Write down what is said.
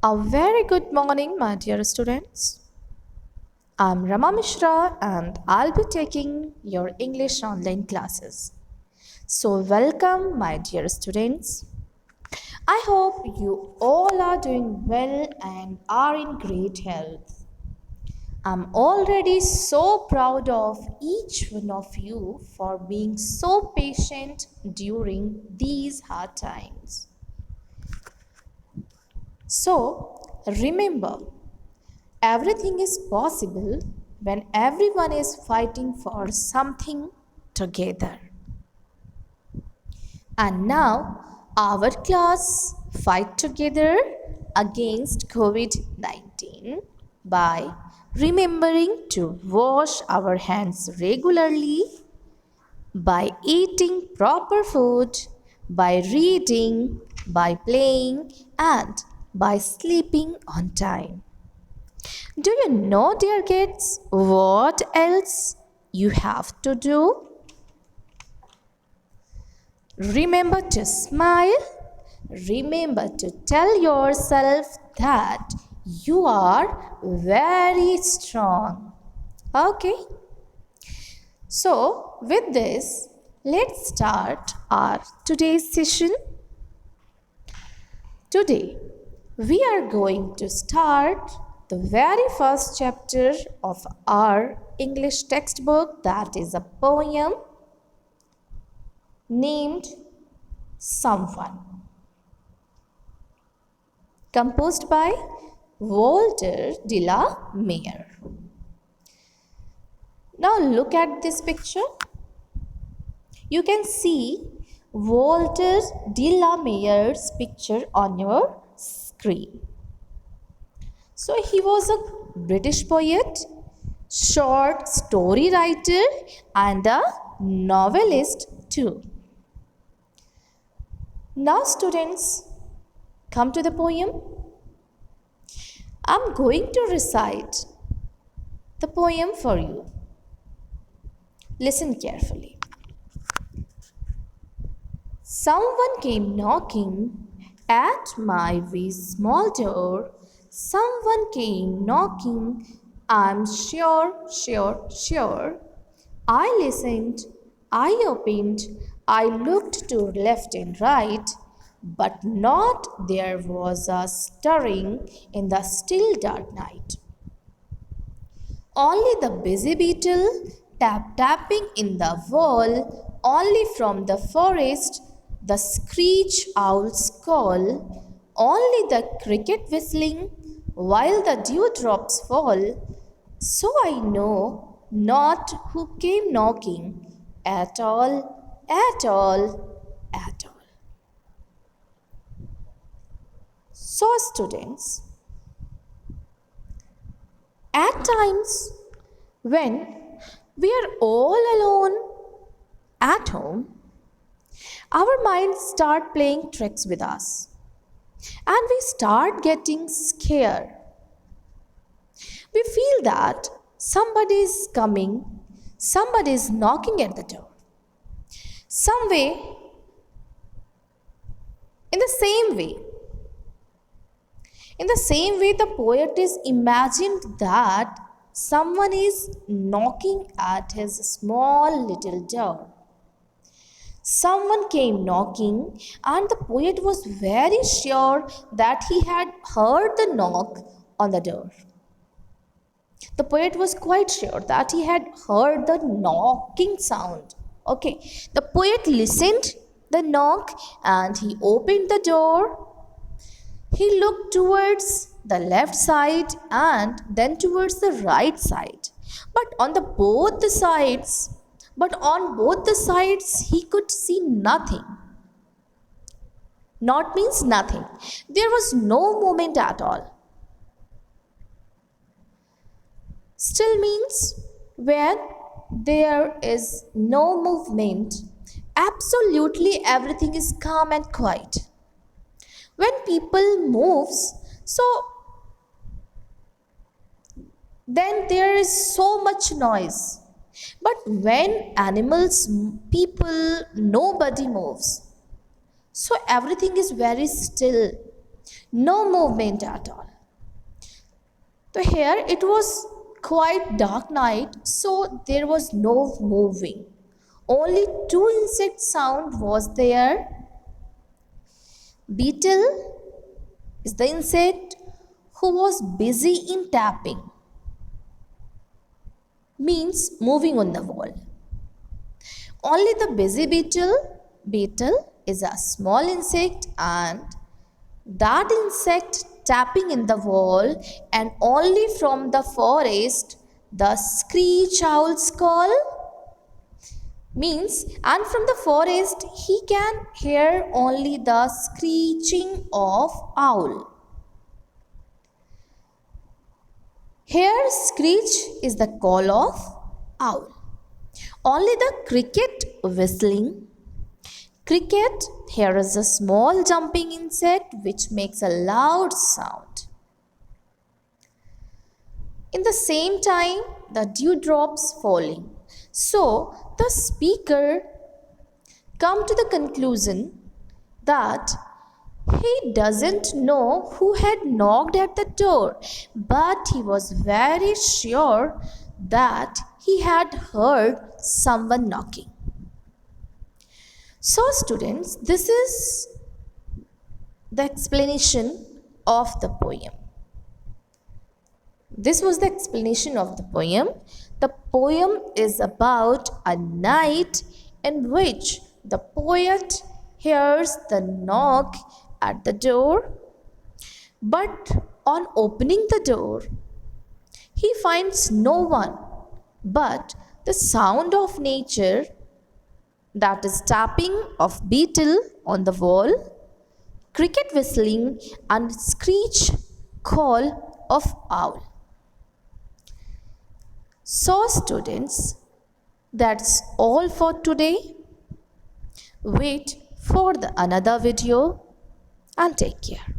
A very good morning, my dear students. I'm Rama Mishra and I'll be taking your English online classes. So, welcome, my dear students. I hope you all are doing well and are in great health. I'm already so proud of each one of you for being so patient during these hard times. So, remember, everything is possible when everyone is fighting for something together. And now, our class fight together against COVID-19 by remembering to wash our hands regularly, by eating proper food, by reading, by playing, and by sleeping on time. Do you know, dear kids, what else you have to do? Remember to smile. Remember to tell yourself that you are very strong. Okay? So, with this, let's start our today's session. Today, we are going to start the very first chapter of our English textbook, that is a poem named Someone, composed by Walter de la Mare. Now look at this picture. You can see Walter de la Mare's picture on your screen. So he was a British poet, short story writer, and a novelist too. Now, students, come to the poem. I'm going to recite the poem for you. Listen carefully. Someone came knocking at my wee small door. Someone came knocking, I'm sure. I listened, I opened, I looked to left and right, but not there was a stirring in the still dark night. Only the busy beetle tapping in the wall, only from the forest the screech owl's call, only the cricket whistling while the dewdrops fall. So I know not who came knocking at all, at all, at all. So, students, at times when we are all alone at home, our minds start playing tricks with us and we start getting scared. We feel that somebody is coming, somebody is knocking at the door. Some way, in the same way, the poet is imagined that someone is knocking at his small little door. Someone came knocking, and the poet was very sure that he had heard the knock on the door. The poet was quite sure that he had heard the knocking sound. Okay, the poet listened the knock and he opened the door. He looked towards the left side and then towards the right side. But on both the sides he could see nothing. Not means nothing. There was no movement at all. Still means when there is no movement, absolutely everything is calm and quiet. When people moves, so then there is so much noise. But when animals, people, nobody moves. So everything is very still. no movement at all. So here it was quite dark night, so there was no moving. Only two insect sound was there. Beetle is the insect who was busy in tapping, means moving on the wall. Only the busy beetle is a small insect, and that insect tapping in the wall, and only from the forest the screech owls call, means, and from the forest he can hear only the screeching of owl. Here screech is the call of owl. Only the cricket whistling. Cricket here is a small jumping insect which makes a loud sound. In the same time, the dewdrops falling. So the speaker come to the conclusion that he doesn't know who had knocked at the door, but he was very sure that he had heard someone knocking. So students, this is the explanation of the poem. This was the explanation of the poem. The poem is about a night in which the poet hears the knock at the door, but on opening the door, he finds no one but the sound of nature, that is tapping of beetle on the wall, cricket whistling, and screech call of owl. So students, that's all for today. Wait for the another video and take care.